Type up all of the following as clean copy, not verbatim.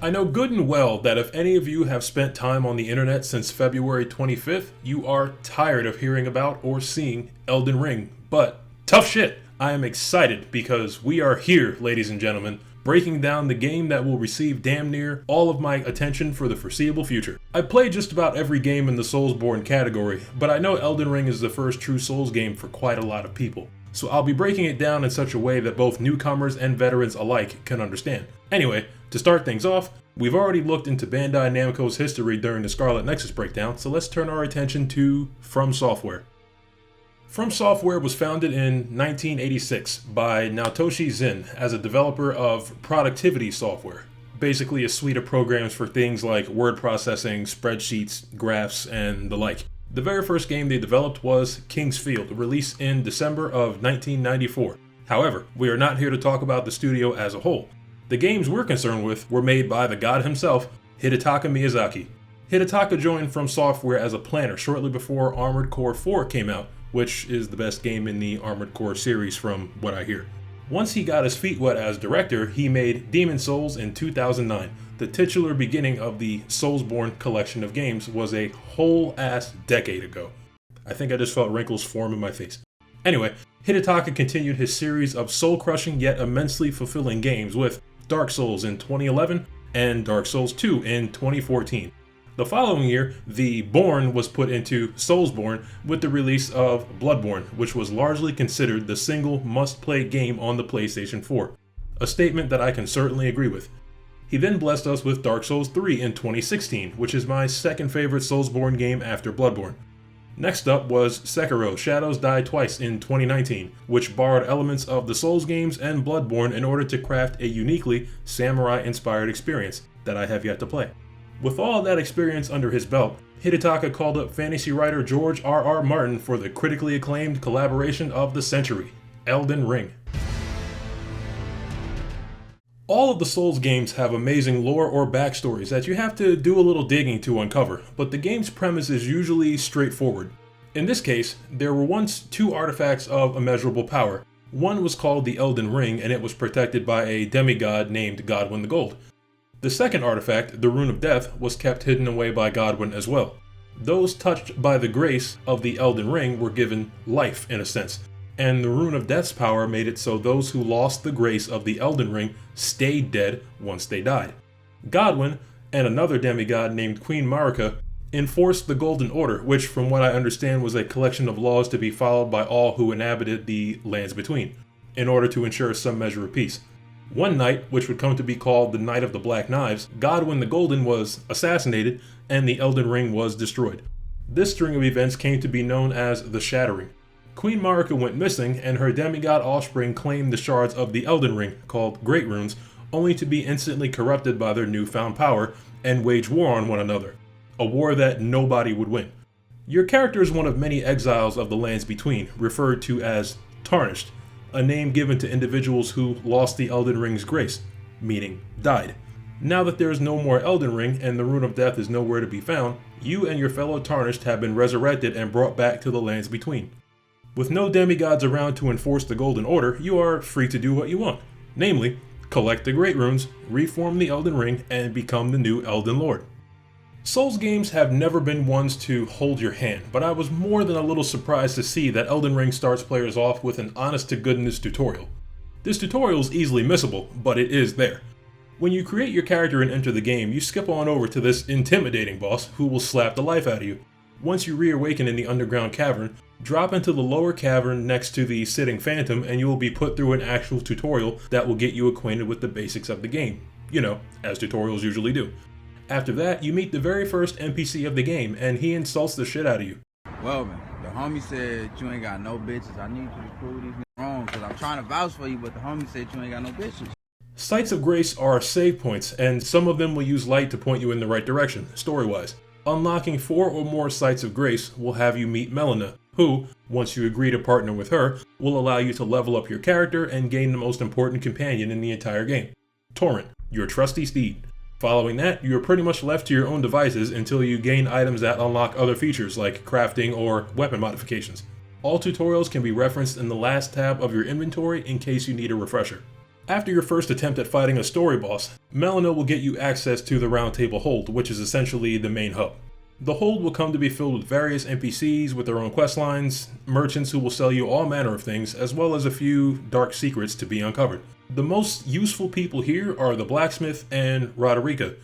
I know good and well that if any of you have spent time on the internet since February 25th, you are tired of hearing about or seeing Elden Ring, but tough shit! I am excited because we are here, ladies and gentlemen, breaking down the game that will receive damn near all of my attention for the foreseeable future. I've played just about every game in the soulsborne category, but I know Elden Ring is the first true Souls game for quite a lot of people. So I'll be breaking it down in such a way that both newcomers and veterans alike can understand. Anyway, to start things off, we've already looked into Bandai Namco's history during the Scarlet Nexus breakdown, so let's turn our attention to From Software. From Software was founded in 1986 by Naotoshi Zin as a developer of productivity software, basically a suite of programs for things like word processing, spreadsheets, graphs, and the like. The very first game they developed was King's Field, released in December of 1994. However, we are not here to talk about the studio as a whole. The games we're concerned with were made by the god himself, Hidetaka Miyazaki. Hidetaka joined From Software as a planner shortly before Armored Core 4 came out, which is the best game in the Armored Core series from what I hear. Once he got his feet wet as director, he made Demon Souls in 2009. The titular beginning of the Soulsborne collection of games was a whole ass decade ago. I think I just felt wrinkles form in my face. Anyway, Hidetaka continued his series of soul-crushing yet immensely fulfilling games with Dark Souls in 2011 and Dark Souls 2 in 2014. The following year, The Born was put into Soulsborne with the release of Bloodborne, which was largely considered the single must-play game on the PlayStation 4, a statement that I can certainly agree with. He then blessed us with Dark Souls 3 in 2016, which is my second favorite Soulsborne game after Bloodborne. Next up was Sekiro: Shadows Die Twice in 2019, which borrowed elements of the Souls games and Bloodborne in order to craft a uniquely samurai-inspired experience that I have yet to play. With all that experience under his belt, Hidetaka called up fantasy writer George R.R. Martin for the critically acclaimed collaboration of the century, Elden Ring. All of the Souls games have amazing lore or backstories that you have to do a little digging to uncover, but the game's premise is usually straightforward. In this case, there were once two artifacts of immeasurable power. One was called the Elden Ring, and it was protected by a demigod named Godwyn the Gold. The second artifact, the Rune of Death, was kept hidden away by Godwyn as well. Those touched by the grace of the Elden Ring were given life, in a sense, and the Rune of Death's power made it so those who lost the grace of the Elden Ring stayed dead once they died. Godwyn, and another demigod named Queen Marika, enforced the Golden Order, which from what I understand was a collection of laws to be followed by all who inhabited the Lands Between, in order to ensure some measure of peace. One night, which would come to be called the Night of the Black Knives, Godwyn the Golden was assassinated and the Elden Ring was destroyed. This string of events came to be known as the Shattering. Queen Marika went missing and her demigod offspring claimed the shards of the Elden Ring, called Great Runes, only to be instantly corrupted by their newfound power and wage war on one another, a war that nobody would win. Your character is one of many exiles of the Lands Between, referred to as Tarnished, a name given to individuals who lost the Elden Ring's grace, meaning died. Now that there is no more Elden Ring and the Rune of Death is nowhere to be found, you and your fellow Tarnished have been resurrected and brought back to the Lands Between. With no demigods around to enforce the Golden Order, you are free to do what you want, namely, collect the Great Runes, reform the Elden Ring, and become the new Elden Lord. Souls games have never been ones to hold your hand, but I was more than a little surprised to see that Elden Ring starts players off with an honest-to-goodness tutorial. This tutorial is easily missable, but it is there. When you create your character and enter the game, you skip on over to this intimidating boss who will slap the life out of you. Once you reawaken in the underground cavern, drop into the lower cavern next to the sitting phantom and you will be put through an actual tutorial that will get you acquainted with the basics of the game. You know, as tutorials usually do. After that, you meet the very first NPC of the game, and he insults the shit out of you. Well, man, the homie said you ain't got no bitches. I need you to prove these niggas wrong, because I'm trying to vouch for you, but the homie said you ain't got no bitches. Sites of Grace are save points, and some of them will use light to point you in the right direction, story-wise. Unlocking 4 or more Sites of Grace will have you meet Melina, who, once you agree to partner with her, will allow you to level up your character and gain the most important companion in the entire game, Torrent, your trusty steed. Following that, you are pretty much left to your own devices until you gain items that unlock other features like crafting or weapon modifications. All tutorials can be referenced in the last tab of your inventory in case you need a refresher. After your first attempt at fighting a story boss, Melina will get you access to the Round Table Hold, which is essentially the main hub. The hold will come to be filled with various NPCs with their own questlines, merchants who will sell you all manner of things, as well as a few dark secrets to be uncovered. The most useful people here are the blacksmith and Roderika.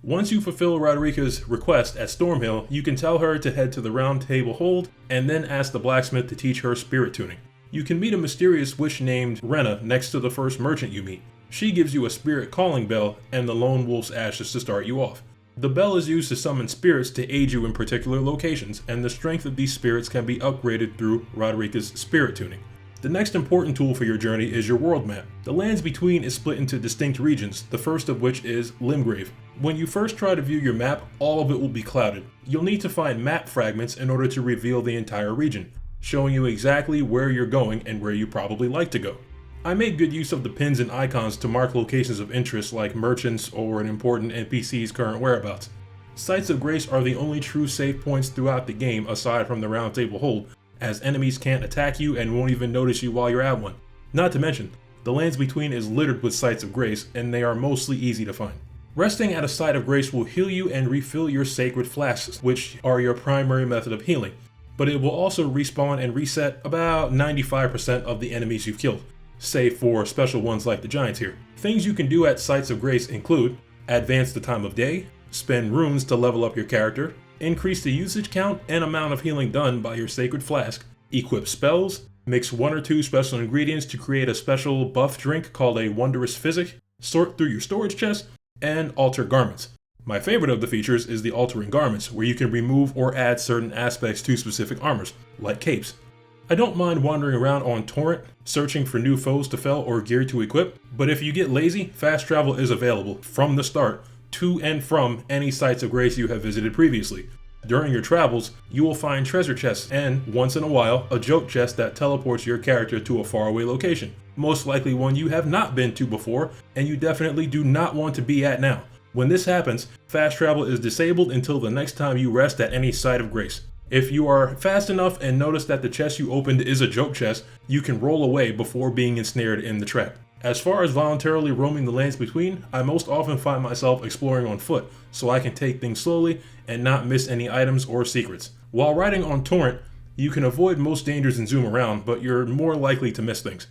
Once you fulfill Roderika's request at Stormhill, you can tell her to head to the Round Table Hold and then ask the blacksmith to teach her spirit tuning. You can meet a mysterious witch named Rena next to the first merchant you meet. She gives you a spirit calling bell and the lone wolf's ashes to start you off. The bell is used to summon spirits to aid you in particular locations, and the strength of these spirits can be upgraded through Roderika's spirit tuning. The next important tool for your journey is your world map. The Lands Between is split into distinct regions, the first of which is Limgrave. When you first try to view your map, all of it will be clouded. You'll need to find map fragments in order to reveal the entire region, showing you exactly where you're going and where you probably like to go. I made good use of the pins and icons to mark locations of interest like merchants or an important NPC's current whereabouts. Sites of Grace are the only true save points throughout the game aside from the Round Table Hold, as enemies can't attack you and won't even notice you while you're at one. Not to mention, the Lands Between is littered with sites of grace and they are mostly easy to find. Resting at a site of grace will heal you and refill your sacred flasks, which are your primary method of healing, but it will also respawn and reset about 95% of the enemies you've killed, save for special ones like the giants here. Things you can do at sites of grace include advance the time of day, spend runes to level up your character, increase the usage count and amount of healing done by your sacred flask, equip spells, mix 1 or 2 special ingredients to create a special buff drink called a Wondrous Physic, sort through your storage chest, and alter garments. My favorite of the features is the altering garments, where you can remove or add certain aspects to specific armors, like capes. I don't mind wandering around on Torrent, searching for new foes to fell or gear to equip, but if you get lazy, fast travel is available from the start to and from any sites of grace you have visited previously. During your travels, you will find treasure chests and, once in a while, a joke chest that teleports your character to a faraway location, most likely one you have not been to before and you definitely do not want to be at now. When this happens, fast travel is disabled until the next time you rest at any site of grace. If you are fast enough and notice that the chest you opened is a joke chest, you can roll away before being ensnared in the trap. As far as voluntarily roaming the Lands Between, I most often find myself exploring on foot, so I can take things slowly and not miss any items or secrets. While riding on Torrent, you can avoid most dangers and zoom around, but you're more likely to miss things.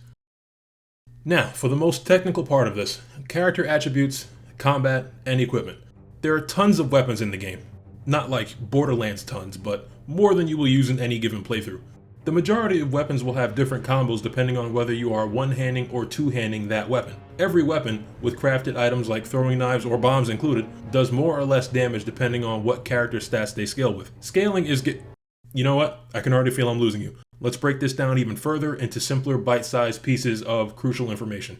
Now, for the most technical part of this, character attributes, combat, and equipment. There are tons of weapons in the game. Not like Borderlands tons, but more than you will use in any given playthrough. The majority of weapons will have different combos depending on whether you are one-handing or two-handing that weapon. Every weapon, with crafted items like throwing knives or bombs included, does more or less damage depending on what character stats they scale with. Scaling is You know what? I can already feel I'm losing you. Let's break this down even further into simpler bite-sized pieces of crucial information.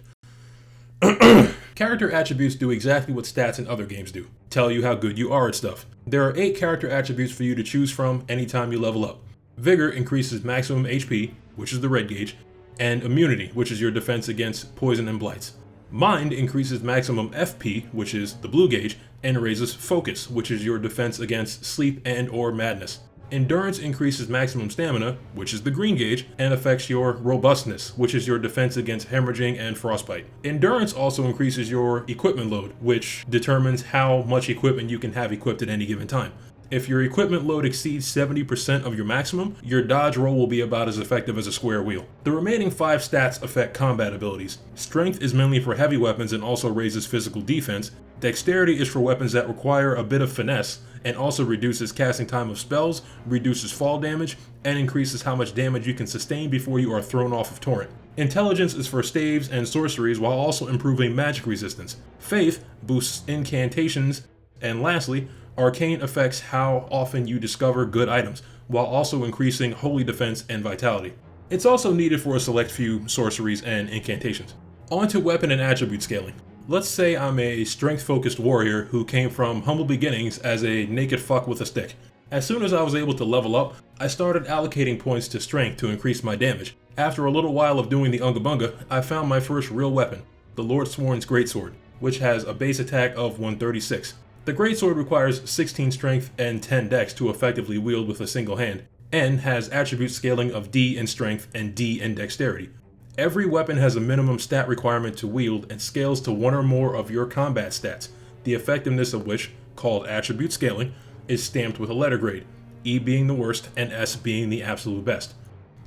Character attributes do exactly what stats in other games do. Tell you how good you are at stuff. There are 8 character attributes for you to choose from anytime you level up. Vigor increases maximum HP, which is the red gauge, and immunity, which is your defense against poison and blights. Mind increases maximum FP, which is the blue gauge, and raises focus, which is your defense against sleep and or madness. Endurance increases maximum stamina, which is the green gauge, and affects your robustness, which is your defense against hemorrhaging and frostbite. Endurance also increases your equipment load, which determines how much equipment you can have equipped at any given time. If your equipment load exceeds 70% of your maximum, your dodge roll will be about as effective as a square wheel. The remaining 5 stats affect combat abilities. Strength is mainly for heavy weapons and also raises physical defense. Dexterity is for weapons that require a bit of finesse and also reduces casting time of spells, reduces fall damage, and increases how much damage you can sustain before you are thrown off of Torrent. Intelligence is for staves and sorceries while also improving magic resistance. Faith boosts incantations, and lastly, Arcane affects how often you discover good items, while also increasing holy defense and vitality. It's also needed for a select few sorceries and incantations. On to weapon and attribute scaling. Let's say I'm a strength-focused warrior who came from humble beginnings as a naked fuck with a stick. As soon as I was able to level up, I started allocating points to strength to increase my damage. After a little while of doing the Unga Bunga, I found my first real weapon, the Lordsworn's Greatsword, which has a base attack of 136. The Greatsword requires 16 strength and 10 dex to effectively wield with a single hand, and has attribute scaling of D in strength and D in dexterity. Every weapon has a minimum stat requirement to wield and scales to one or more of your combat stats, the effectiveness of which, called attribute scaling, is stamped with a letter grade, E being the worst and S being the absolute best.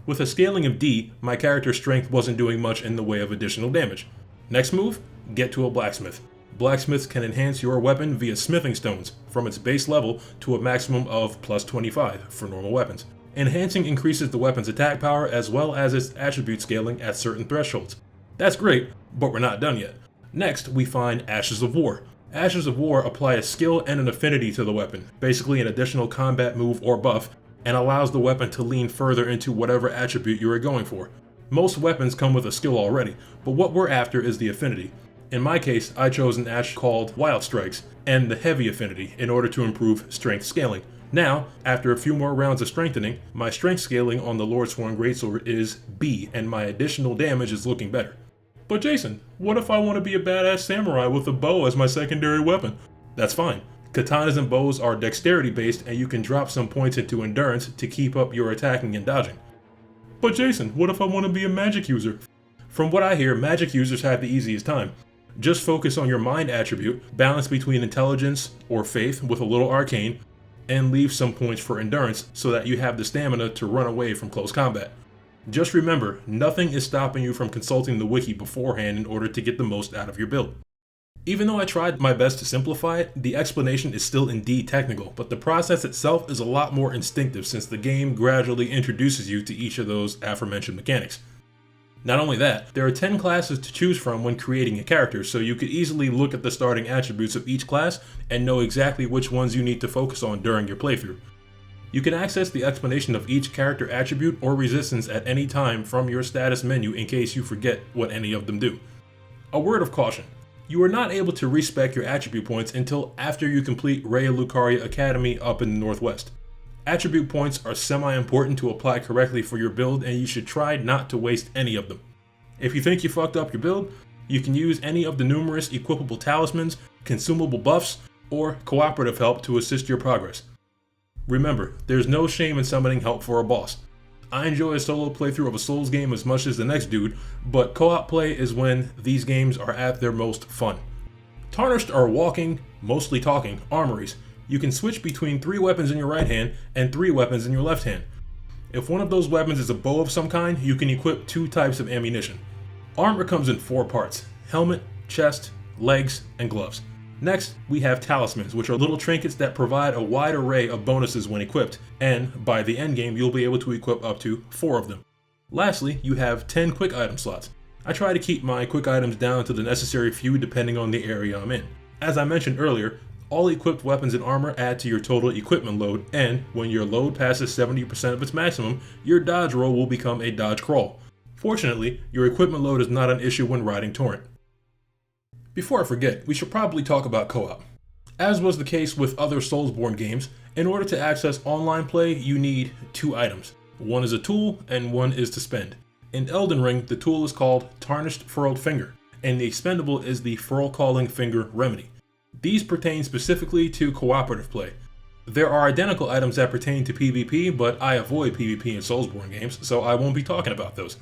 With a scaling of D, my character's strength wasn't doing much in the way of additional damage. Next move, get to a blacksmith. Blacksmiths can enhance your weapon via smithing stones, from its base level to a maximum of plus 25 for normal weapons. Enhancing increases the weapon's attack power as well as its attribute scaling at certain thresholds. That's great, but we're not done yet. Next, we find Ashes of War. Ashes of War apply a skill and an affinity to the weapon, basically an additional combat move or buff, and allows the weapon to lean further into whatever attribute you are going for. Most weapons come with a skill already, but what we're after is the affinity. In my case, I chose an ash called Wild Strikes, and the heavy affinity in order to improve strength scaling. Now, after a few more rounds of strengthening, my strength scaling on the Lordsworn Greatsword is B, and my additional damage is looking better. But Jason, what if I want to be a badass samurai with a bow as my secondary weapon? That's fine. Katanas and bows are dexterity based and you can drop some points into endurance to keep up your attacking and dodging. But Jason, what if I want to be a magic user? From what I hear, magic users have the easiest time. Just focus on your mind attribute, balance between intelligence or faith with a little arcane, and leave some points for endurance so that you have the stamina to run away from close combat. Just remember, nothing is stopping you from consulting the wiki beforehand in order to get the most out of your build. Even though I tried my best to simplify it, the explanation is still indeed technical, but the process itself is a lot more instinctive since the game gradually introduces you to each of those aforementioned mechanics. Not only that, there are 10 classes to choose from when creating a character, so you could easily look at the starting attributes of each class and know exactly which ones you need to focus on during your playthrough. You can access the explanation of each character attribute or resistance at any time from your status menu in case you forget what any of them do. A word of caution. You are not able to respec your attribute points until after you complete Raya Lucaria Academy up in the Northwest. Attribute points are semi-important to apply correctly for your build and you should try not to waste any of them. If you think you fucked up your build, you can use any of the numerous equipable talismans, consumable buffs, or cooperative help to assist your progress. Remember, there's no shame in summoning help for a boss. I enjoy a solo playthrough of a Souls game as much as the next dude, but co-op play is when these games are at their most fun. Tarnished are walking, mostly talking, armories. You can switch between 3 weapons in your right hand and 3 weapons in your left hand. If one of those weapons is a bow of some kind, you can equip 2 types of ammunition. Armor comes in 4 parts: helmet, chest, legs, and gloves. Next, we have talismans, which are little trinkets that provide a wide array of bonuses when equipped, and by the endgame you'll be able to equip up to 4 of them. Lastly, you have 10 quick item slots. I try to keep my quick items down to the necessary few depending on the area I'm in. As I mentioned earlier, all equipped weapons and armor add to your total equipment load, and when your load passes 70% of its maximum, your dodge roll will become a dodge crawl. Fortunately, your equipment load is not an issue when riding Torrent. Before I forget, we should probably talk about co-op. As was the case with other Soulsborne games, in order to access online play, you need 2 items. One is a tool, and one is to spend. In Elden Ring, the tool is called Tarnished Furrowed Finger, and the expendable is the Furrow Calling Finger Remedy. These pertain specifically to cooperative play. There are identical items that pertain to PvP, but I avoid PvP in Soulsborne games, so I won't be talking about those.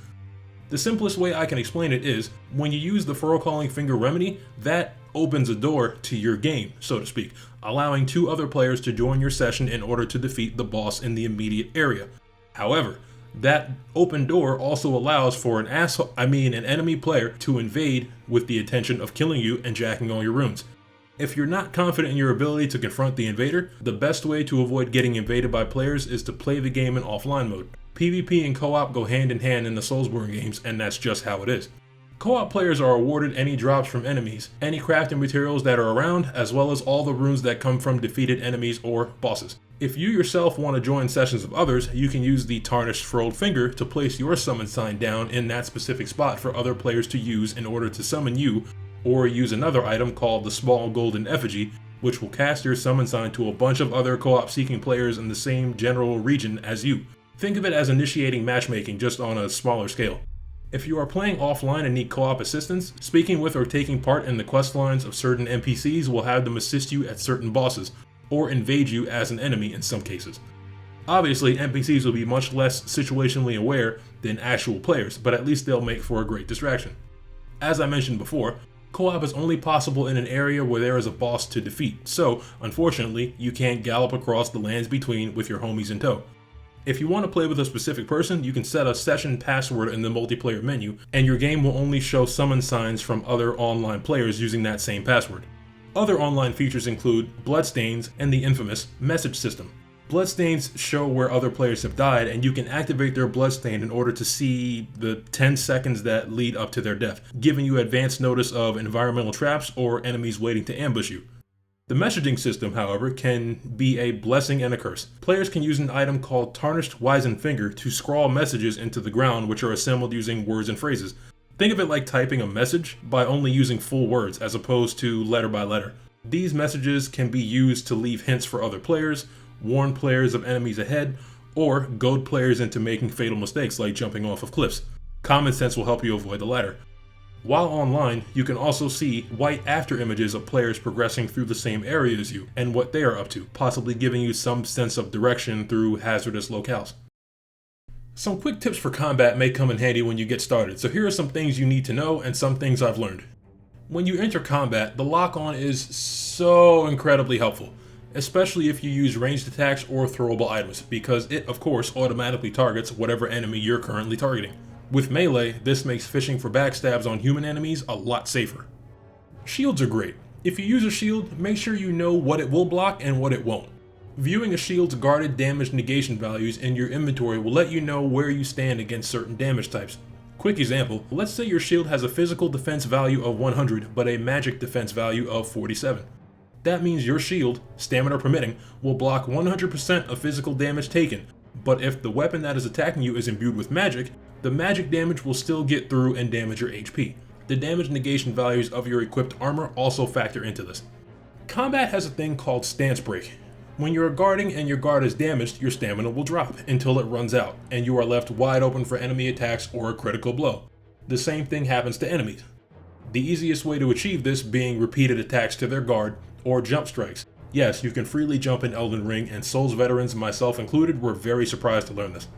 The simplest way I can explain it is, when you use the Furrow Calling Finger Remedy, that opens a door to your game, so to speak, allowing 2 other players to join your session in order to defeat the boss in the immediate area. However, that open door also allows for an enemy player to invade with the intention of killing you and jacking all your runes. If you're not confident in your ability to confront the invader, the best way to avoid getting invaded by players is to play the game in offline mode. PvP and co-op go hand in hand in the Soulsborne games, and that's just how it is. Co-op players are awarded any drops from enemies, any crafting materials that are around, as well as all the runes that come from defeated enemies or bosses. If you yourself want to join sessions of others, you can use the Tarnished Furrowed Finger to place your summon sign down in that specific spot for other players to use in order to summon you, or use another item called the Small Golden Effigy, which will cast your summon sign to a bunch of other co-op seeking players in the same general region as you. Think of it as initiating matchmaking, just on a smaller scale. If you are playing offline and need co-op assistance, speaking with or taking part in the quest lines of certain NPCs will have them assist you at certain bosses, or invade you as an enemy in some cases. Obviously, NPCs will be much less situationally aware than actual players, but at least they'll make for a great distraction. As I mentioned before, co-op is only possible in an area where there is a boss to defeat, so unfortunately, you can't gallop across the lands between with your homies in tow. If you want to play with a specific person, you can set a session password in the multiplayer menu, and your game will only show summon signs from other online players using that same password. Other online features include bloodstains and the infamous message system. Bloodstains show where other players have died, and you can activate their bloodstain in order to see the 10 seconds that lead up to their death, giving you advance notice of environmental traps or enemies waiting to ambush you. The messaging system, however, can be a blessing and a curse. Players can use an item called Tarnished Wizened Finger to scrawl messages into the ground, which are assembled using words and phrases. Think of it like typing a message by only using full words as opposed to letter by letter. These messages can be used to leave hints for other players, warn players of enemies ahead, or goad players into making fatal mistakes like jumping off of cliffs. Common sense will help you avoid the latter. While online, you can also see white after images of players progressing through the same area as you and what they are up to, possibly giving you some sense of direction through hazardous locales. Some quick tips for combat may come in handy when you get started, so here are some things you need to know and some things I've learned. When you enter combat, the lock-on is so incredibly helpful, especially if you use ranged attacks or throwable items, because it, of course, automatically targets whatever enemy you're currently targeting. With melee, this makes fishing for backstabs on human enemies a lot safer. Shields are great. If you use a shield, make sure you know what it will block and what it won't. Viewing a shield's guarded damage negation values in your inventory will let you know where you stand against certain damage types. Quick example, let's say your shield has a physical defense value of 100 but a magic defense value of 47. That means your shield, stamina permitting, will block 100% of physical damage taken, but if the weapon that is attacking you is imbued with magic, the magic damage will still get through and damage your HP. The damage negation values of your equipped armor also factor into this. Combat has a thing called stance break. When you are guarding and your guard is damaged, your stamina will drop until it runs out, and you are left wide open for enemy attacks or a critical blow. The same thing happens to enemies. The easiest way to achieve this being repeated attacks to their guard or jump strikes. Yes, you can freely jump in Elden Ring, and Souls veterans, myself included, were very surprised to learn this.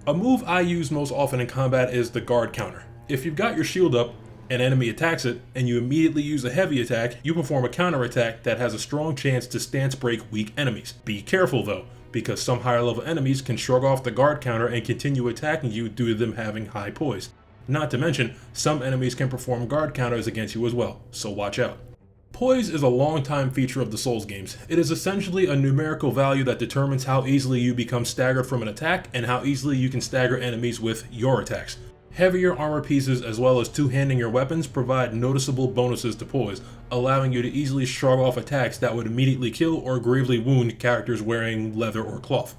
A move I use most often in combat is the guard counter. If you've got your shield up, an enemy attacks it, and you immediately use a heavy attack, you perform a counter attack that has a strong chance to stance break weak enemies. Be careful though, because some higher level enemies can shrug off the guard counter and continue attacking you due to them having high poise. Not to mention, some enemies can perform guard counters against you as well, so watch out. Poise is a long-time feature of the Souls games. It is essentially a numerical value that determines how easily you become staggered from an attack and how easily you can stagger enemies with your attacks. Heavier armor pieces as well as two-handing your weapons provide noticeable bonuses to poise, allowing you to easily shrug off attacks that would immediately kill or gravely wound characters wearing leather or cloth.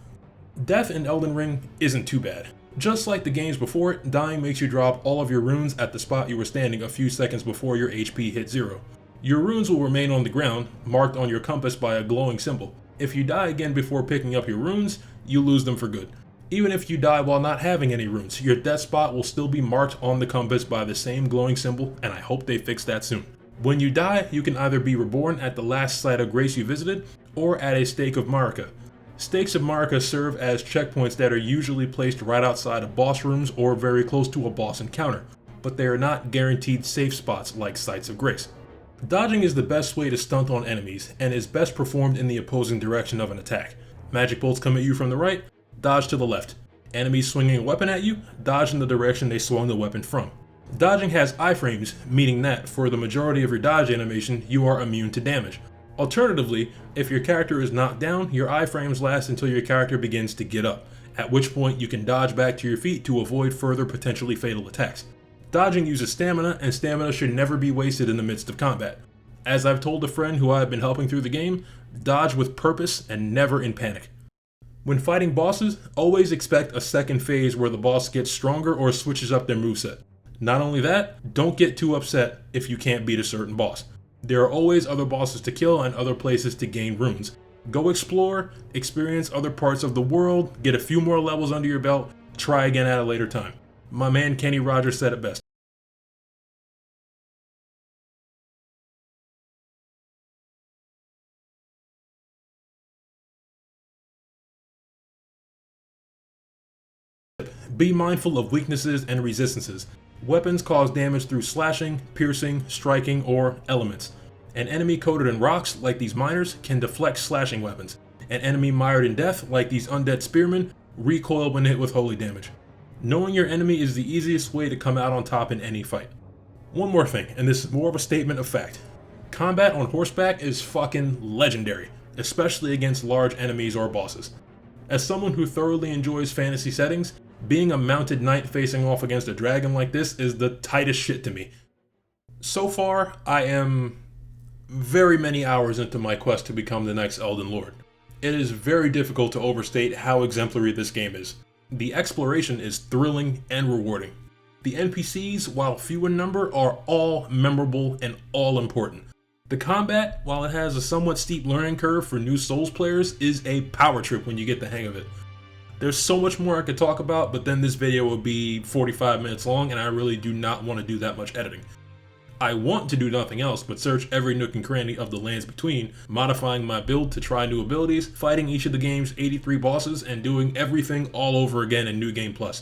Death in Elden Ring isn't too bad. Just like the games before it, dying makes you drop all of your runes at the spot you were standing a few seconds before your HP hit 0. Your runes will remain on the ground, marked on your compass by a glowing symbol. If you die again before picking up your runes, you lose them for good. Even if you die while not having any runes, your death spot will still be marked on the compass by the same glowing symbol, and I hope they fix that soon. When you die, you can either be reborn at the last site of grace you visited, or at a stake of Marika. Stakes of Marika serve as checkpoints that are usually placed right outside of boss rooms or very close to a boss encounter, but they are not guaranteed safe spots like sites of grace. Dodging is the best way to stunt on enemies, and is best performed in the opposing direction of an attack. Magic bolts come at you from the right, dodge to the left. Enemies swinging a weapon at you, dodge in the direction they swung the weapon from. Dodging has iframes, meaning that, for the majority of your dodge animation, you are immune to damage. Alternatively, if your character is knocked down, your iframes last until your character begins to get up, at which point you can dodge back to your feet to avoid further potentially fatal attacks. Dodging uses stamina, and stamina should never be wasted in the midst of combat. As I've told a friend who I have been helping through the game, dodge with purpose and never in panic. When fighting bosses, always expect a second phase where the boss gets stronger or switches up their moveset. Not only that, don't get too upset if you can't beat a certain boss. There are always other bosses to kill and other places to gain runes. Go explore, experience other parts of the world, get a few more levels under your belt, try again at a later time. My man Kenny Rogers said it best. Be mindful of weaknesses and resistances. Weapons cause damage through slashing, piercing, striking, or elements. An enemy coated in rocks, like these miners, can deflect slashing weapons. An enemy mired in death, like these undead spearmen, recoil when hit with holy damage. Knowing your enemy is the easiest way to come out on top in any fight. One more thing, and this is more of a statement of fact. Combat on horseback is fucking legendary, especially against large enemies or bosses. As someone who thoroughly enjoys fantasy settings, being a mounted knight facing off against a dragon like this is the tightest shit to me. So far, I am very many hours into my quest to become the next Elden Lord. It is very difficult to overstate how exemplary this game is. The exploration is thrilling and rewarding. The NPCs, while few in number, are all memorable and all important. The combat, while it has a somewhat steep learning curve for new Souls players, is a power trip when you get the hang of it. There's so much more I could talk about, but then this video will be 45 minutes long and I really do not want to do that much editing. I want to do nothing else but search every nook and cranny of the lands between, modifying my build to try new abilities, fighting each of the game's 83 bosses, and doing everything all over again in New Game Plus.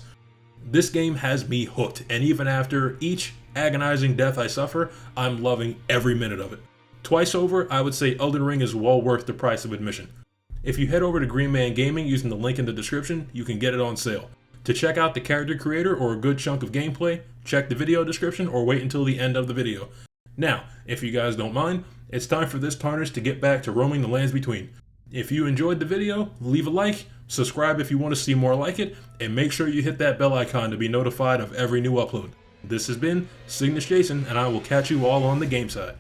This game has me hooked, and even after each agonizing death I suffer, I'm loving every minute of it. Twice over, I would say Elden Ring is well worth the price of admission. If you head over to Green Man Gaming using the link in the description, you can get it on sale. To check out the character creator or a good chunk of gameplay, check the video description or wait until the end of the video. Now, if you guys don't mind, it's time for this Tarnish to get back to roaming the lands between. If you enjoyed the video, leave a like, subscribe if you want to see more like it, and make sure you hit that bell icon to be notified of every new upload. This has been Cygnus Jason, and I will catch you all on the game side.